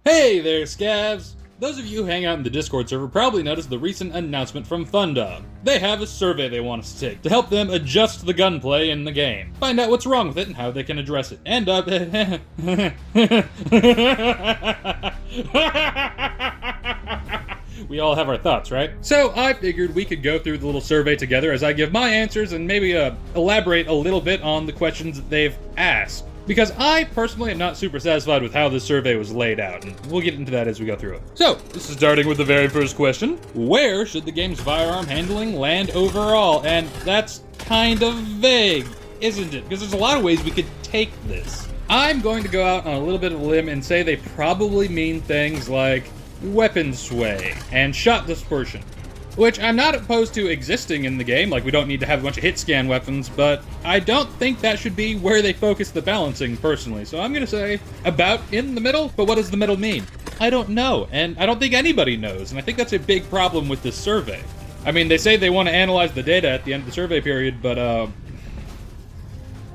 Hey there, scavs! Those of you who hang out in the Discord server probably noticed the recent announcement from Fundog. They have a survey they want us to take to help them adjust the gunplay in the game, find out what's wrong with it and how they can address it, and we all have our thoughts, right? So I figured we could go through the little survey together as I give my answers and maybe elaborate a little bit on the questions that they've asked. Because I personally am not super satisfied with how this survey was laid out, and we'll get into that as we go through it. So, this is starting with the very first question. Where should the game's firearm handling land overall? And that's kind of vague, isn't it? Because there's a lot of ways we could take this. I'm going to go out on a little bit of a limb and say they probably mean things like weapon sway and shot dispersion. Which I'm not opposed to existing in the game, like we don't need to have a bunch of hit scan weapons, but I don't think that should be where they focus the balancing personally. So I'm gonna say about in the middle, but what does the middle mean? I don't know, and I don't think anybody knows, and I think that's a big problem with this survey. I mean, they say they want to analyze the data at the end of the survey period, but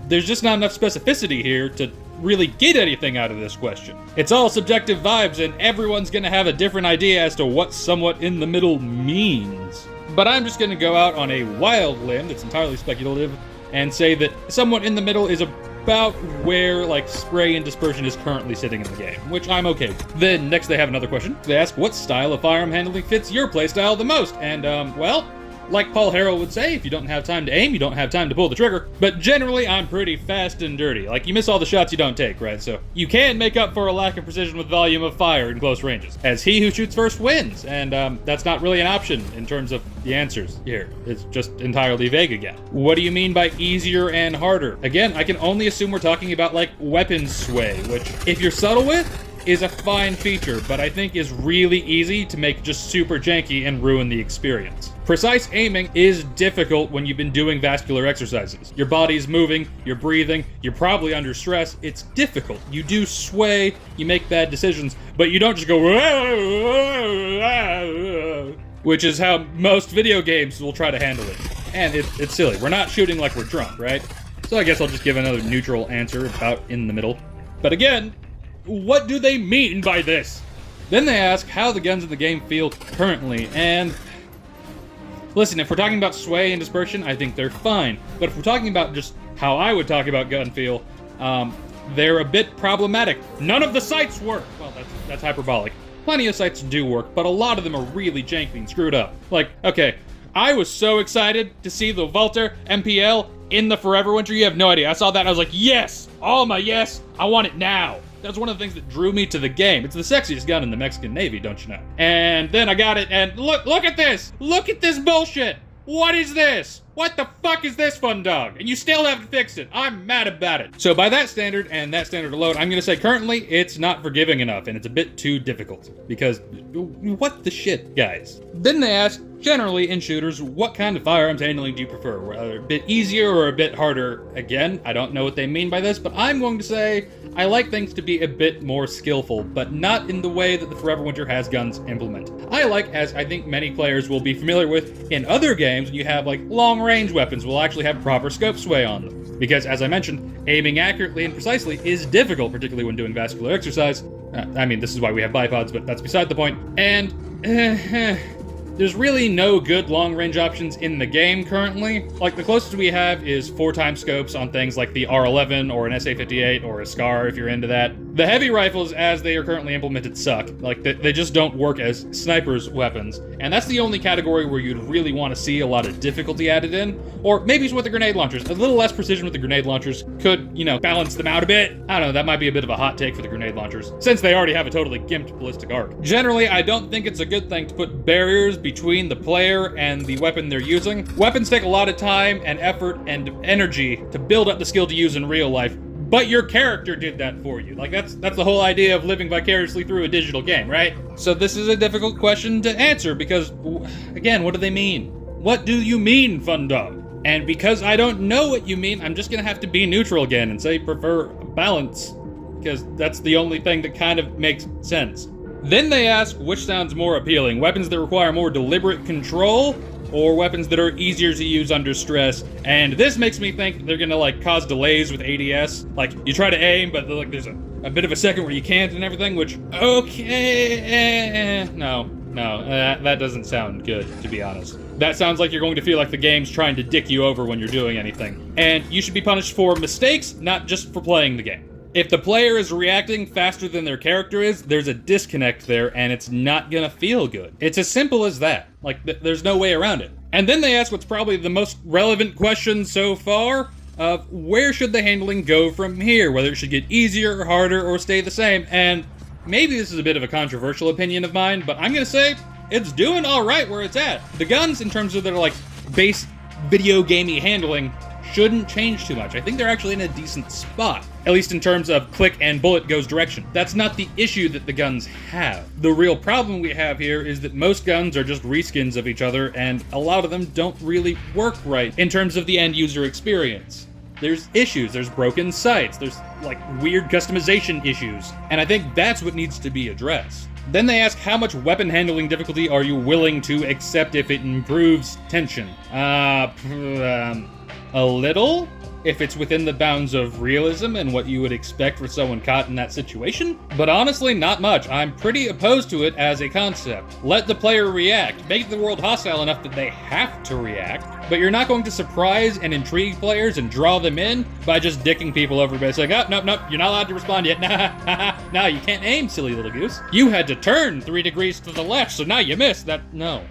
there's just not enough specificity here to really get anything out of this question. It's all subjective vibes, and everyone's gonna have a different idea as to what somewhat in the middle means. But I'm just gonna go out on a wild limb that's entirely speculative and say that somewhat in the middle is about where like spray and dispersion is currently sitting in the game, which I'm okay with. Then next they have another question. They ask what style of firearm handling fits your playstyle the most, and well, like Paul Harrell would say, if you don't have time to aim, you don't have time to pull the trigger. But generally, I'm pretty fast and dirty. Like, you miss all the shots you don't take, right? So you can make up for a lack of precision with volume of fire in close ranges, as he who shoots first wins. And that's not really an option in terms of the answers here. It's just entirely vague again. What do you mean by easier and harder? Again, I can only assume we're talking about, like, weapon sway, which, if you're subtle with, is a fine feature, but I think is really easy to make just super janky and ruin the experience. Precise aiming is difficult when you've been doing vascular exercises. Your body's moving, you're breathing, you're probably under stress. It's difficult. You do sway, you make bad decisions, but you don't just go, which is how most video games will try to handle it. And it's silly. We're not shooting like we're drunk, right? So I guess I'll just give another neutral answer about in the middle. But again, what do they mean by this? Then they ask how the guns in the game feel currently, and listen, if we're talking about sway and dispersion, I think they're fine. But if we're talking about just how I would talk about gun feel, they're a bit problematic. None of the sights work. Well, that's hyperbolic. Plenty of sights do work, but a lot of them are really janky and screwed up. Like, okay, I was so excited to see the Walter MPL in the Forever Winter. You have no idea. I saw that and I was like, yes! Oh my yes! I want it now! That's one of the things that drew me to the game. It's the sexiest gun in the Mexican Navy, don't you know? And then I got it, and look at this! Look at this bullshit! What is this? What the fuck is this, Fundog? And you still haven't fixed it. I'm mad about it. So by that standard, and that standard alone, I'm gonna say currently, it's not forgiving enough, and it's a bit too difficult. Because, what the shit, guys? Then they ask, generally in shooters, what kind of firearms handling do you prefer? Whether a bit easier or a bit harder? Again, I don't know what they mean by this, but I'm going to say I like things to be a bit more skillful, but not in the way that the Forever Winter has guns implemented. I like, as I think many players will be familiar with in other games, when you have like long-range weapons will actually have proper scope sway on them. Because, as I mentioned, aiming accurately and precisely is difficult, particularly when doing vascular exercise. I mean, this is why we have bipods, but that's beside the point. And, there's really no good long-range options in the game currently. Like, the closest we have is 4x scopes on things like the R11 or an SA-58 or a SCAR if you're into that. The heavy rifles, as they are currently implemented, suck. Like, they just don't work as snipers' weapons. And that's the only category where you'd really want to see a lot of difficulty added in. Or maybe it's with the grenade launchers. A little less precision with the grenade launchers could, you know, balance them out a bit. I don't know, that might be a bit of a hot take for the grenade launchers, since they already have a totally gimped ballistic arc. Generally, I don't think it's a good thing to put barriers between the player and the weapon they're using. Weapons take a lot of time and effort and energy to build up the skill to use in real life, but your character did that for you. Like, that's the whole idea of living vicariously through a digital game, right? So this is a difficult question to answer because, again, what do they mean? What do you mean, Fundog? And because I don't know what you mean, I'm just gonna have to be neutral again and say prefer balance, because that's the only thing that kind of makes sense. Then they ask which sounds more appealing, weapons that require more deliberate control or weapons that are easier to use under stress. And this makes me think they're gonna like cause delays with ADS. Like, you try to aim, but like there's a a bit of a second where you can't and everything, which, okay, no, that doesn't sound good, to be honest. That sounds like you're going to feel like the game's trying to dick you over when you're doing anything. And you should be punished for mistakes, not just for playing the game. If the player is reacting faster than their character is, there's a disconnect there, and it's not gonna feel good. It's as simple as that. Like, there's no way around it. And then they ask what's probably the most relevant question so far, of where should the handling go from here? Whether it should get easier or harder or stay the same. And maybe this is a bit of a controversial opinion of mine, but I'm gonna say it's doing alright where it's at. The guns, in terms of their, like, base video gamey handling, shouldn't change too much. I think they're actually in a decent spot, at least in terms of click and bullet goes direction. That's not the issue that the guns have. The real problem we have here is that most guns are just reskins of each other, and a lot of them don't really work right in terms of the end user experience. There's issues, there's broken sights, there's like weird customization issues, and I think that's what needs to be addressed. Then they ask how much weapon handling difficulty are you willing to accept if it improves tension? A little? If it's within the bounds of realism and what you would expect for someone caught in that situation. But honestly, not much. I'm pretty opposed to it as a concept. Let the player react. Make the world hostile enough that they have to react. But you're not going to surprise and intrigue players and draw them in by just dicking people over by saying, oh, nope, you're not allowed to respond yet. Nah, you can't aim, silly little goose. You had to turn 3 degrees to the left, so now you missed. No.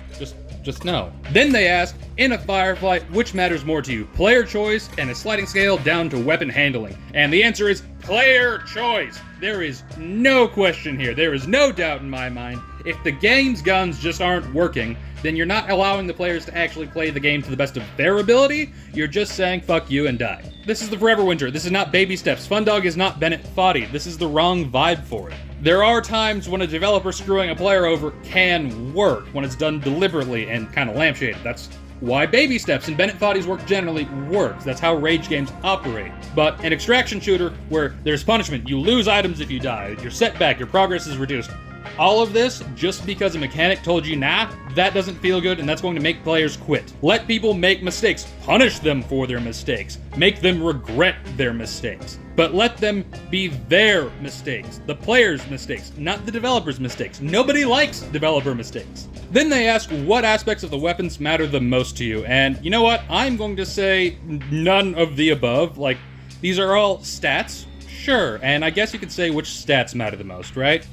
Just no. Then they ask, in a firefight, which matters more to you? Player choice and a sliding scale down to weapon handling. And the answer is player choice. There is no question here. There is no doubt in my mind. If the game's guns just aren't working, then you're not allowing the players to actually play the game to the best of their ability. You're just saying fuck you and die. This is the Forever Winter. This is not Baby Steps. Fundog is not Bennett Foddy. This is the wrong vibe for it. There are times when a developer screwing a player over can work, when it's done deliberately and kind of lampshaded. That's why Baby Steps and Bennett Foddy's work generally works. That's how rage games operate. But an extraction shooter where there's punishment, you lose items if you die, you're set back, your progress is reduced. All of this just because a mechanic told you, nah, that doesn't feel good, and that's going to make players quit. Let people make mistakes. Punish them for their mistakes. Make them regret their mistakes. But let them be their mistakes. The players' mistakes, not the developer's mistakes. Nobody likes developer mistakes. Then they ask what aspects of the weapons matter the most to you, and you know what? I'm going to say none of the above. Like, these are all stats, sure, and I guess you could say which stats matter the most, right?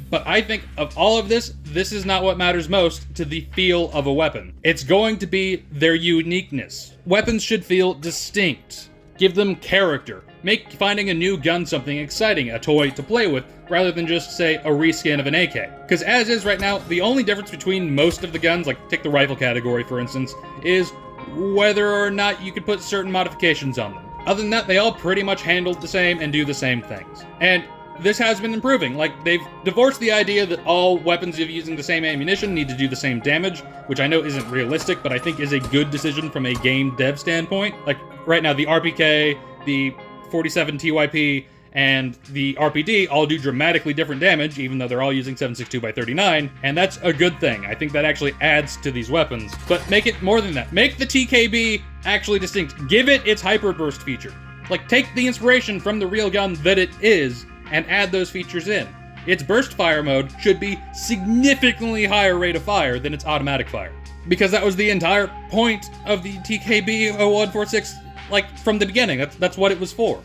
But I think of all of this, this is not what matters most to the feel of a weapon. It's going to be their uniqueness. Weapons should feel distinct. Give them character. Make finding a new gun something exciting, a toy to play with, rather than just, say, a reskin of an AK. Because as is right now, the only difference between most of the guns, like take the rifle category for instance, is whether or not you could put certain modifications on them. Other than that, they all pretty much handle the same and do the same things. And this has been improving. Like, they've divorced the idea that all weapons of using the same ammunition need to do the same damage, which I know isn't realistic, but I think is a good decision from a game dev standpoint. Like, right now, the RPK, the 47 TYP, and the RPD all do dramatically different damage, even though they're all using 7.62x39, and that's a good thing. I think that actually adds to these weapons. But make it more than that. Make the TKB actually distinct. Give it its hyperburst feature. Like, take the inspiration from the real gun that it is, and add those features in. Its burst fire mode should be significantly higher rate of fire than its automatic fire. Because that was the entire point of the TKB 0146, like, from the beginning. That's what it was for.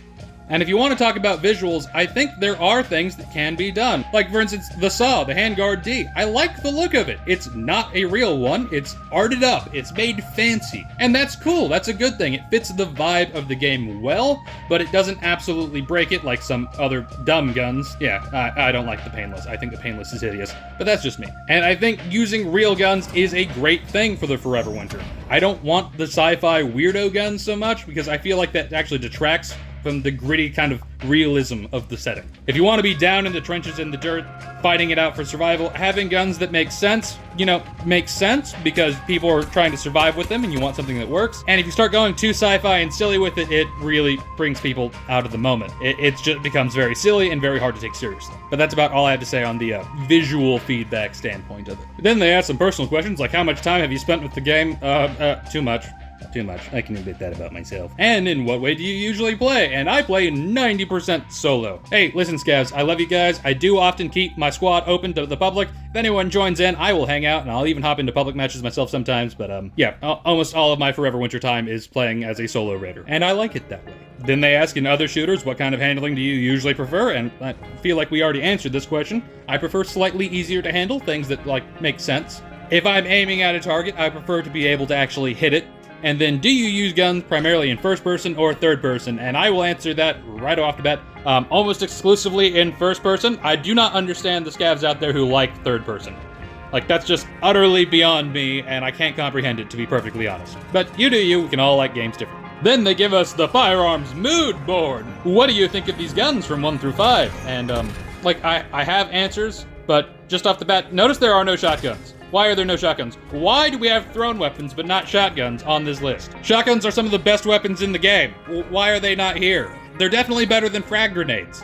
And if you want to talk about visuals, I think there are things that can be done. Like, for instance, the SAW, the Handguard D. I like the look of it. It's not a real one. It's arted up. It's made fancy. And that's cool. That's a good thing. It fits the vibe of the game well, but it doesn't absolutely break it like some other dumb guns. Yeah, I don't like the Painless. I think the Painless is hideous, but that's just me. And I think using real guns is a great thing for the Forever Winter. I don't want the sci-fi weirdo guns so much because I feel like that actually detracts from the gritty kind of realism of the setting. If you want to be down in the trenches in the dirt, fighting it out for survival, having guns that make sense, makes sense because people are trying to survive with them and you want something that works. And if you start going too sci-fi and silly with it, it really brings people out of the moment. It just becomes very silly and very hard to take seriously. But that's about all I have to say on the visual feedback standpoint of it. Then they ask some personal questions like how much time have you spent with the game? Too much. Too much. I can admit that about myself. And in what way do you usually play? And I play 90% solo. Hey, listen, scavs, I love you guys. I do often keep my squad open to the public. If anyone joins in, I will hang out, and I'll even hop into public matches myself sometimes, but yeah, almost all of my Forever Winter time is playing as a solo raider, and I like it that way. Then they ask in other shooters, what kind of handling do you usually prefer? And I feel like we already answered this question. I prefer slightly easier to handle, things that, like, make sense. If I'm aiming at a target, I prefer to be able to actually hit it. And then, do you use guns primarily in first person or third person? And I will answer that right off the bat. Almost exclusively in first person. I do not understand the scavs out there who like third person. Like, that's just utterly beyond me, and I can't comprehend it, to be perfectly honest. But you do you, we can all like games different. Then they give us the firearms mood board. What do you think of these guns from 1 through 5? And, like, I have answers, but just off the bat, notice there are no shotguns. Why are there no shotguns? Why do we have thrown weapons but not shotguns on this list? Shotguns are some of the best weapons in the game. Why are they not here? They're definitely better than frag grenades.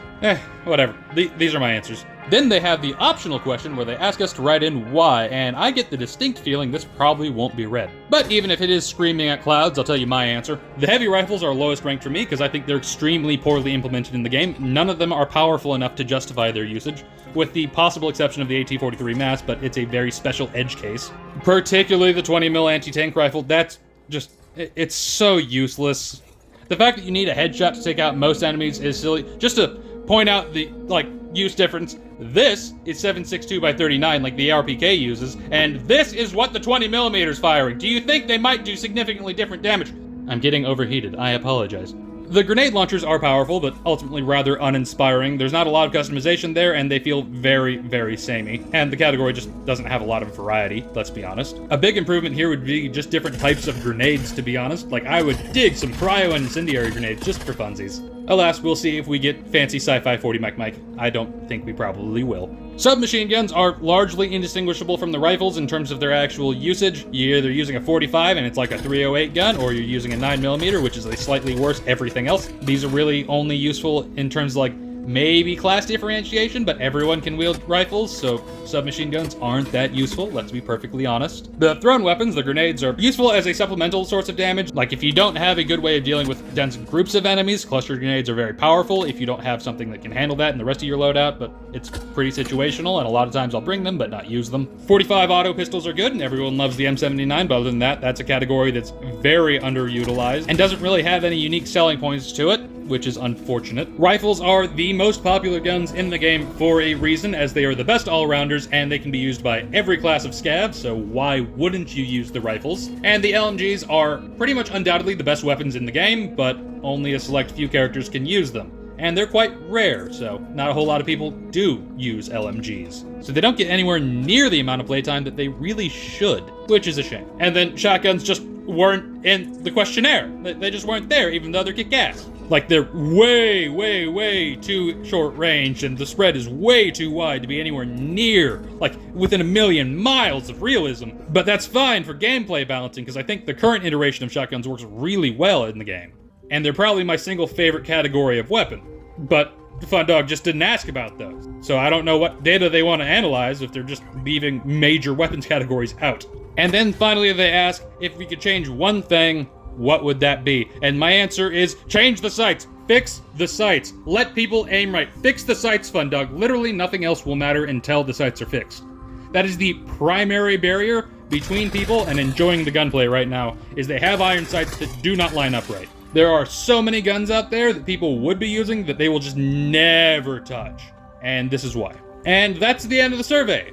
Whatever. These are my answers. Then they have the optional question where they ask us to write in why, and I get the distinct feeling this probably won't be read. But even if it is screaming at clouds, I'll tell you my answer. The heavy rifles are lowest ranked for me because I think they're extremely poorly implemented in the game. None of them are powerful enough to justify their usage, with the possible exception of the AT-43 mass, but it's a very special edge case. Particularly the 20mm anti-tank rifle, that's just, it's so useless. The fact that you need a headshot to take out most enemies is silly. Just to point out the, like, use difference, this is 7.62 by 39 like the ARPK uses, and this is what the 20mm is firing. Do you think they might do significantly different damage? I'm getting overheated, I apologize. The grenade launchers are powerful, but ultimately rather uninspiring. There's not a lot of customization there, and they feel very, very samey. And the category just doesn't have a lot of variety, let's be honest. A big improvement here would be just different types of grenades, to be honest. Like, I would dig some cryo and incendiary grenades just for funsies. Alas, we'll see if we get fancy sci-fi 40 Mike. I don't think we probably will. Submachine guns are largely indistinguishable from the rifles in terms of their actual usage. You're either using a 45 and it's like a 308 gun, or you're using a 9mm, which is a slightly worse everything else. These are really only useful in terms of, like, maybe class differentiation, but everyone can wield rifles, so submachine guns aren't that useful, let's be perfectly honest. The thrown weapons, the grenades, are useful as a supplemental source of damage. Like, if you don't have a good way of dealing with dense groups of enemies, cluster grenades are very powerful if you don't have something that can handle that in the rest of your loadout, but it's pretty situational, and a lot of times I'll bring them, but not use them. 45 auto pistols are good, and everyone loves the M79, but other than that, that's a category that's very underutilized, and doesn't really have any unique selling points to it, which is unfortunate. Rifles are the most popular guns in the game for a reason, as they are the best all-rounders, and they can be used by every class of scav, so why wouldn't you use the rifles? And the LMGs are pretty much undoubtedly the best weapons in the game, but only a select few characters can use them. And they're quite rare, so not a whole lot of people do use LMGs. So they don't get anywhere near the amount of playtime that they really should, which is a shame. And then shotguns just weren't in the questionnaire. They just weren't there, even though they're kick-ass. Like, they're way, way, way too short range, and the spread is way too wide to be anywhere near, like, within a million miles of realism. But that's fine for gameplay balancing, because I think the current iteration of shotguns works really well in the game. And they're probably my single favorite category of weapon. But Fundog just didn't ask about those. So I don't know what data they want to analyze if they're just leaving major weapons categories out. And then finally they ask, if we could change one thing, what would that be? And my answer is, change the sights. Fix the sights. Let people aim right. Fix the sights, Fundog. Literally nothing else will matter until the sights are fixed. That is the primary barrier between people and enjoying the gunplay right now, is they have iron sights that do not line up right. There are so many guns out there that people would be using that they will just never touch. And this is why. And that's the end of the survey.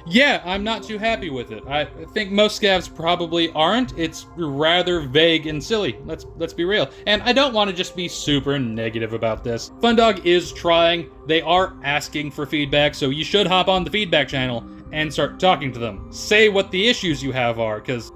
Yeah, I'm not too happy with it. I think most scavs probably aren't. It's rather vague and silly. Let's be real. And I don't want to just be super negative about this. Fundog is trying. They are asking for feedback, so you should hop on the feedback channel and start talking to them. Say what the issues you have are, because,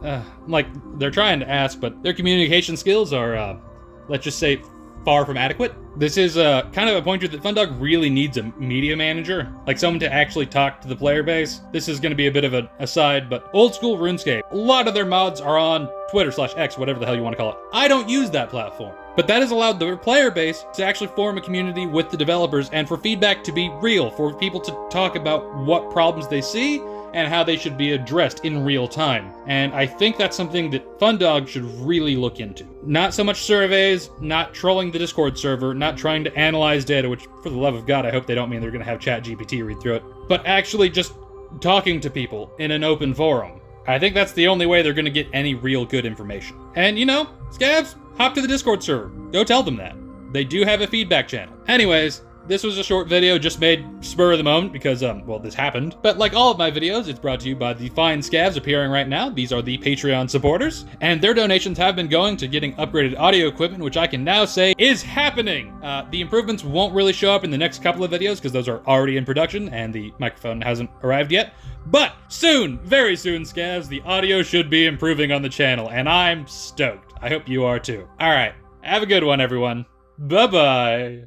like, they're trying to ask, but their communication skills are, let's just say, far from adequate. This is kind of a pointer that Fundog really needs a media manager, like someone to actually talk to the player base. This is going to be a bit of an aside, but old school RuneScape, a lot of their mods are on Twitter/X, whatever the hell you want to call it. I don't use that platform, but that has allowed the player base to actually form a community with the developers and for feedback to be real, for people to talk about what problems they see and how they should be addressed in real time. And I think that's something that Fundog should really look into. Not so much surveys, not trolling the Discord server, not trying to analyze data, which for the love of God, I hope they don't mean they're gonna have ChatGPT read through it, but actually just talking to people in an open forum. I think that's the only way they're gonna get any real good information. And you know, scavs, hop to the Discord server. Go tell them that. They do have a feedback channel. Anyways, this was a short video just made spur of the moment because, well, this happened. But like all of my videos, it's brought to you by the fine scavs appearing right now. These are the Patreon supporters, and their donations have been going to getting upgraded audio equipment, which I can now say is happening. The improvements won't really show up in the next couple of videos because those are already in production and the microphone hasn't arrived yet. But soon, very soon, scavs, the audio should be improving on the channel, and I'm stoked. I hope you are too. All right, have a good one, everyone. Bye-bye.